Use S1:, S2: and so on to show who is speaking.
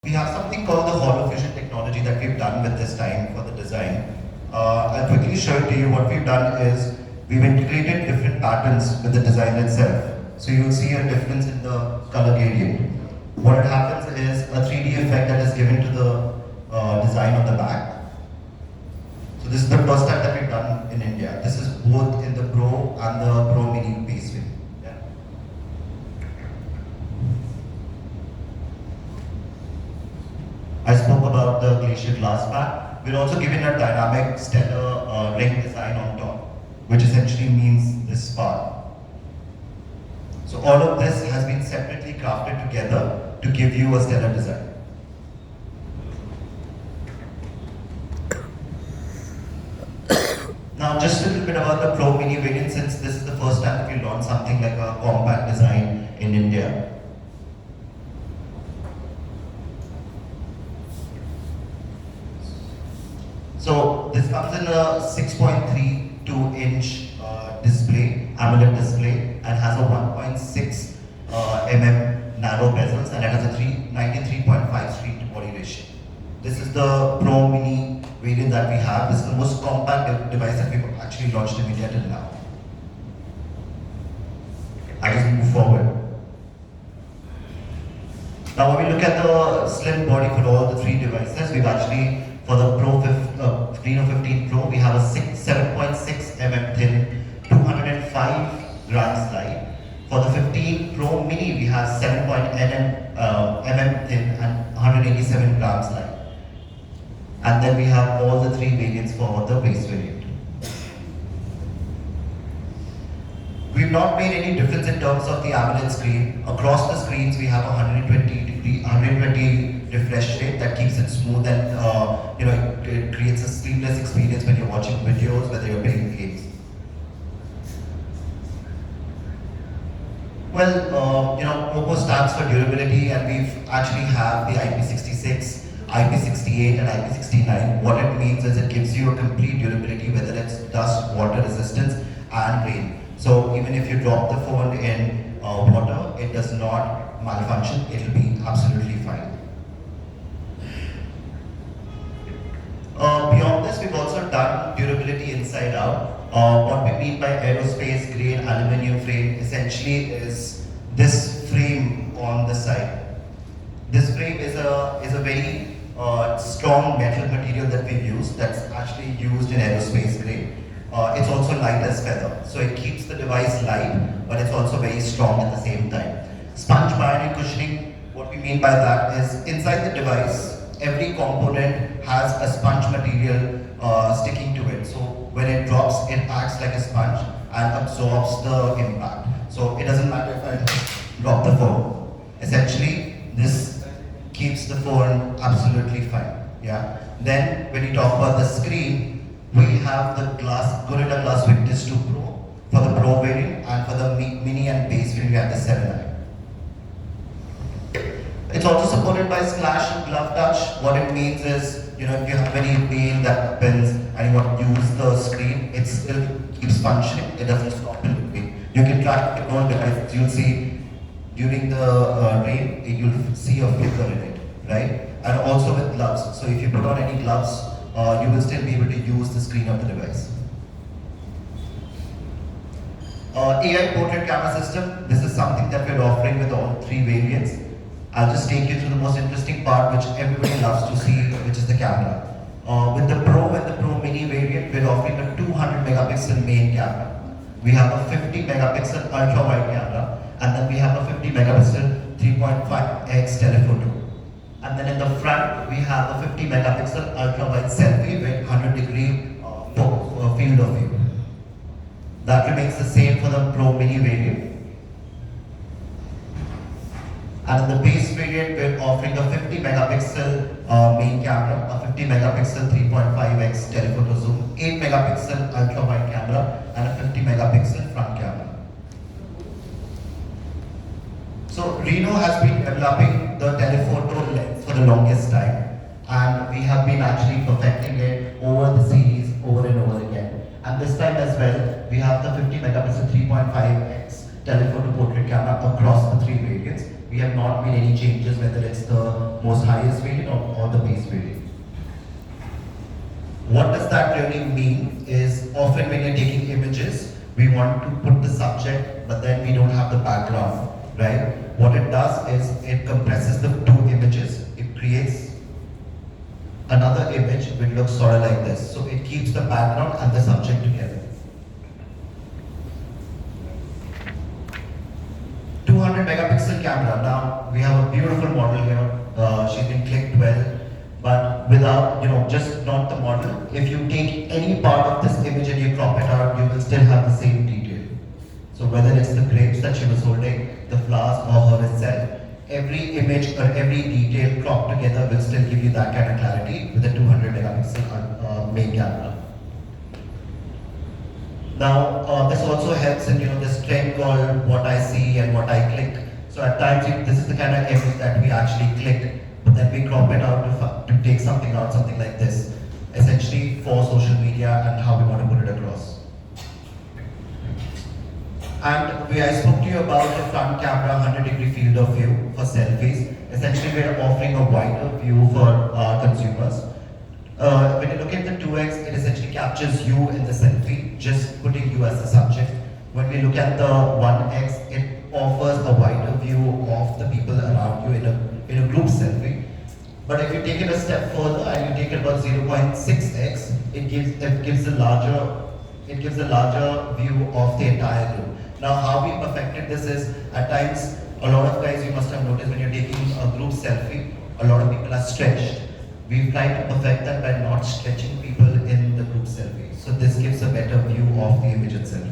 S1: We have something called the hollow fusion technology that we've done with this time for the design. I'll quickly show it to you. What we've done is we've integrated different patterns with the design itself. So you'll see a difference in the color gradient. What happens is a 3D effect that is given to the design on the back. So this is the first time that we've done in India. This is both in the Pro and the Pro Mini base variant. I spoke about the glacier glass back. We're also given a dynamic stellar ring design on top, which essentially means this part. So all of this has been separately crafted together to give you a stellar design. Now just a little bit about the Pro Mini variant, since this is the first time that we launched something like a compact design in India. So this comes in a 6.32-inch display, AMOLED display, and has a 1.6 mm narrow bezels, and it has a 93.5 street to body ratio. This is the Pro Mini variant that we have. This is the most compact device that we've actually launched in India till now. I just move forward. Now when we look at the slim body for all the three devices, we've actually, for the Reno 15 Pro, we have a 7.6 mm thin, 205 grams light. For the 15 Pro Mini, we have 7.8 mm thin and 187 grams light. And then we have all the three variants for the base variant. We've not made any difference in terms of the AMOLED screen. Across the screens, we have 120 refresh rate that keeps it smooth, and it creates a seamless experience when you're watching videos, whether you're playing games. Well, Oppo stands for durability, and we've actually have the IP66, IP68 and IP69. What it means is it gives you a complete durability, whether it's dust, water resistance and rain. So even if you drop the phone in water, it does not malfunction, it will be absolutely fine. Beyond this, we've also done durability inside out. What we mean by aerospace grade aluminium frame essentially is this frame on the side. This frame is a very strong metal material that we've used, that's actually used in aerospace grade. It's also light as feather, so it keeps the device light, but it's also very strong at the same time. Sponge bionic cushioning, what we mean by that is inside the device, every component has a sponge material sticking to it. So when it drops, it acts like a sponge and absorbs the impact. So it doesn't matter if I drop the phone. Essentially, this keeps the phone absolutely fine. Yeah. Then when you talk about the screen, we have the Gorilla Glass Victus 2 Pro for the Pro variant, and for the Mini and base variant we have the 7i. It's also supported by Splash and Glove Touch. What it means is, if you have any pain that happens and you want to use the screen, it still keeps functioning. It doesn't stop in between. You can track your own device. You'll see during the rain, you'll see a flicker in it, right? And also with gloves. So if you put on any gloves, you will still be able to use the screen of the device. AI portrait camera system. This is something that we're offering with all three variants. I'll just take you through the most interesting part, which everybody loves to see, which is the camera. With the Pro and the Pro Mini variant, we're offering a 200 megapixel main camera. We have a 50 megapixel ultra wide camera, and then we have a 50 megapixel 3.5x telephoto. And then in the front, we have a 50 megapixel ultra wide selfie with 100-degree field of view. That remains the same for the Pro Mini variant. And in the base variant, we're offering a 50 megapixel main camera, a 50 megapixel 3.5x telephoto zoom, 8 megapixel ultra wide camera, and a 50 megapixel front camera. So Reno has been developing the telephoto lens for the longest time, and we have been actually perfecting it over the series over and over again. And this time as well, we have the 50 megapixel 3.5x telephoto portrait camera across the three variants. We have not made any changes, whether it's the most highest variant or the base variant. What does that really mean is often when you're taking images, we want to put the subject, but then we don't have the background, right? What it does is it compresses the two images. It creates another image which looks sort of like this. So it keeps the background and the subject together. 200 megapixel camera. Now we have a beautiful model here. She's been clicked well, but without, just not the model. If you take any part of this image and you crop it out, you will still have the same detail. So whether it's the grapes that she was holding, the flowers, or her itself, every image or every detail cropped together will still give you that kind of clarity with a 200 megapixel main camera. Now, this also helps in this trend called what I see and what I click. So at times, this is the kind of image that we actually click, but then we crop it out to take something out, something like this, essentially for social media and how we want to put it across. And I spoke to you about the front camera 100-degree field of view for selfies. Essentially, we are offering a wider view for our consumers. When you look at the 2x, it essentially captures you in the selfie, just putting you as the subject. When we look at the 1x, it offers a wider view of the people around you in a group selfie. But if you take it a step further and you take it about 0.6x, it gives a larger view of the entire group. Now, how we perfected this is, at times, a lot of guys, you must have noticed when you're taking a group selfie, a lot of people are stretched. We've tried to perfect that by not stretching people in the group selfie. So this gives a better view of the image itself.